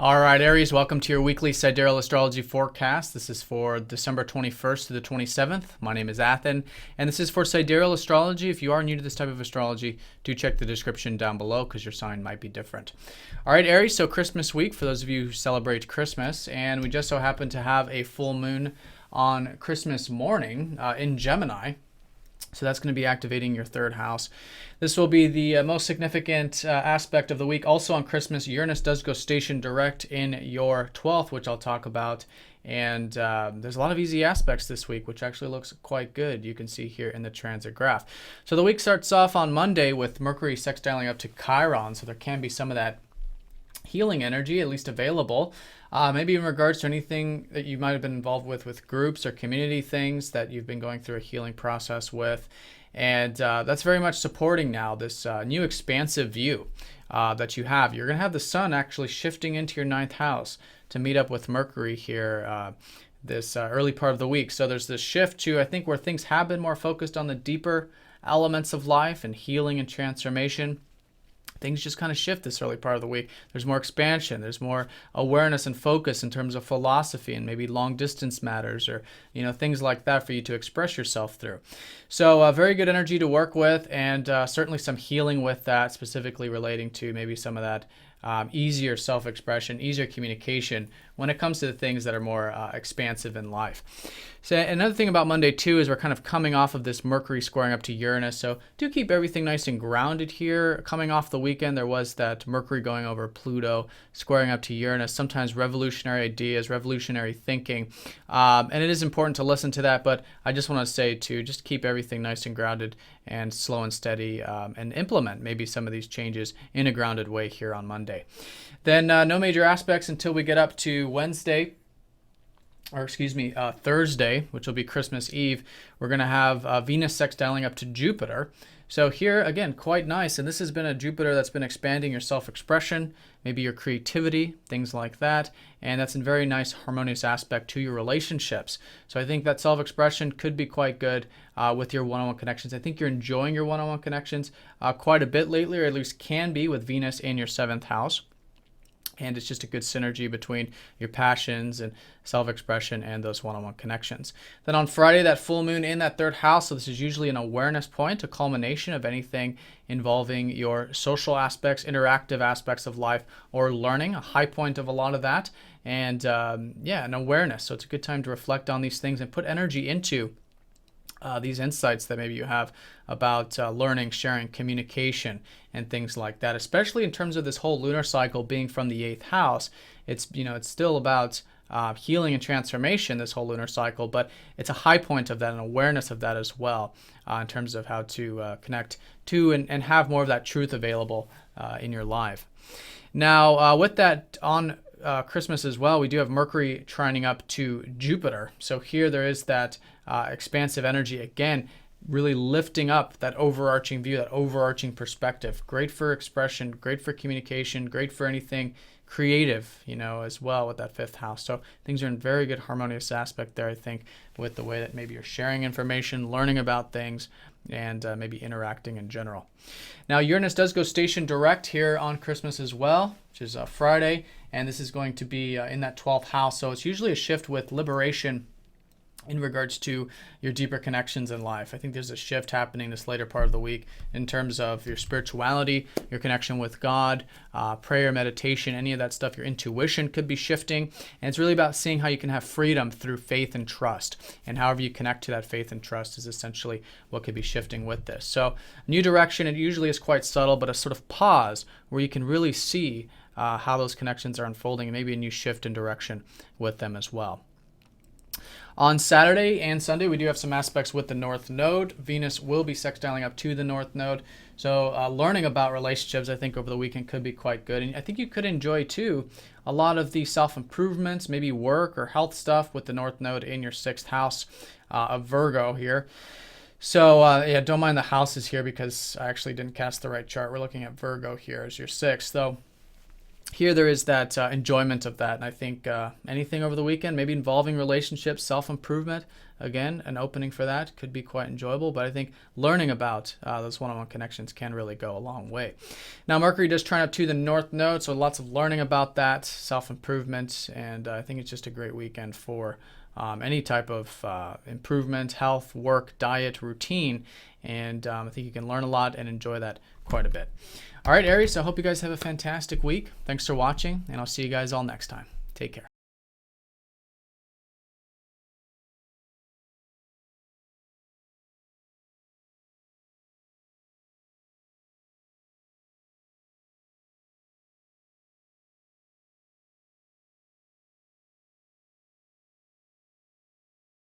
All right, Aries, welcome to your weekly Sidereal Astrology forecast. This is for December 21st to the 27th. My name is Athen, and this is for Sidereal Astrology. If you are new to this type of astrology, do check the description down below because your sign might be different. All right, Aries, so Christmas week for those of you who celebrate Christmas, and we just so happen to have a full moon on Christmas morning in Gemini. So that's going to be activating your third house. This will be the most significant aspect of the week. Also on Christmas, Uranus does go station direct in your 12th, which I'll talk about. And there's a lot of easy aspects this week, which actually looks quite good. You can see here in the transit graph. So the week starts off on Monday with Mercury sextiling up to Chiron. So there can be some of that healing energy, at least available. Maybe in regards to anything that you might have been involved with groups or community things that you've been going through a healing process with. And that's very much supporting now this new expansive view that you have. You're going to have the sun actually shifting into your ninth house to meet up with Mercury here this early part of the week. So there's this shift to, I think, where things have been more focused on the deeper elements of life and healing and transformation. Things just kind of shift this early part of the week. There's more expansion. There's more awareness and focus in terms of philosophy and maybe long distance matters or, things like that for you to express yourself through. So very good energy to work with and certainly some healing with that, specifically relating to maybe some of that easier self-expression, easier communication when it comes to the things that are more expansive in life. So another thing about Monday too is we're kind of coming off of this Mercury squaring up to Uranus. So do keep everything nice and grounded here. Coming off the weekend, there was that Mercury going over Pluto, squaring up to Uranus, sometimes revolutionary ideas, revolutionary thinking. And it is important to listen to that, but I just want to say to just keep everything nice and grounded and slow and steady and implement maybe some of these changes in a grounded way here on Monday. Then no major aspects until we get up to Thursday, which will be Christmas Eve. We're going to have Venus sextiling up to Jupiter. So here, again, quite nice. And this has been a Jupiter that's been expanding your self-expression, maybe your creativity, things like that. And that's a very nice harmonious aspect to your relationships. So I think that self-expression could be quite good with your one-on-one connections. I think you're enjoying your one-on-one connections quite a bit lately, or at least can be with Venus in your 7th house. And it's just a good synergy between your passions and self-expression and those one-on-one connections. Then on Friday, that full moon in that third house. So this is usually an awareness point, a culmination of anything involving your social aspects, interactive aspects of life, or learning, a high point of a lot of that. And an awareness. So it's a good time to reflect on these things and put energy into these insights that maybe you have about learning, sharing, communication, and things like that, especially in terms of this whole lunar cycle being from the 8th house. It's still about healing and transformation, this whole lunar cycle, but it's a high point of that, an awareness of that as well, in terms of how to connect to and have more of that truth available in your life. Now, with that on Christmas as well, we do have Mercury trining up to Jupiter. So here there is that expansive energy again, really lifting up that overarching view, that overarching perspective. Great for expression, great for communication, great for anything creative, as well with that 5th house. So things are in very good harmonious aspect there, I think, with the way that maybe you're sharing information, learning about things, and maybe interacting in general. Now, Uranus does go station direct here on Christmas as well, which is Friday, and this is going to be in that 12th house. So it's usually a shift with liberation in regards to your deeper connections in life. I think there's a shift happening this later part of the week in terms of your spirituality, your connection with God, prayer, meditation, any of that stuff. Your intuition could be shifting. And it's really about seeing how you can have freedom through faith and trust. And however you connect to that faith and trust is essentially what could be shifting with this. So new direction, it usually is quite subtle, but a sort of pause where you can really see how those connections are unfolding and maybe a new shift in direction with them as well. On Saturday and Sunday, we do have some aspects with the North Node. Venus will be sextiling up to the North Node. So learning about relationships, I think, over the weekend could be quite good. And I think you could enjoy, too, a lot of the self-improvements, maybe work or health stuff with the North Node in your 6th house of Virgo here. So, don't mind the houses here because I actually didn't cast the right chart. We're looking at Virgo here as your 6th, though. here there is that enjoyment of that. And I think anything over the weekend, maybe involving relationships, self-improvement, again, an opening for that could be quite enjoyable. But I think learning about those one-on-one connections can really go a long way. Now, Mercury does turn up to the North Node, so lots of learning about that, self-improvement, and I think it's just a great weekend for any type of improvement, health, work, diet, routine, and I think you can learn a lot and enjoy that quite a bit. All right, Aries, I hope you guys have a fantastic week. Thanks for watching, and I'll see you guys all next time. Take care.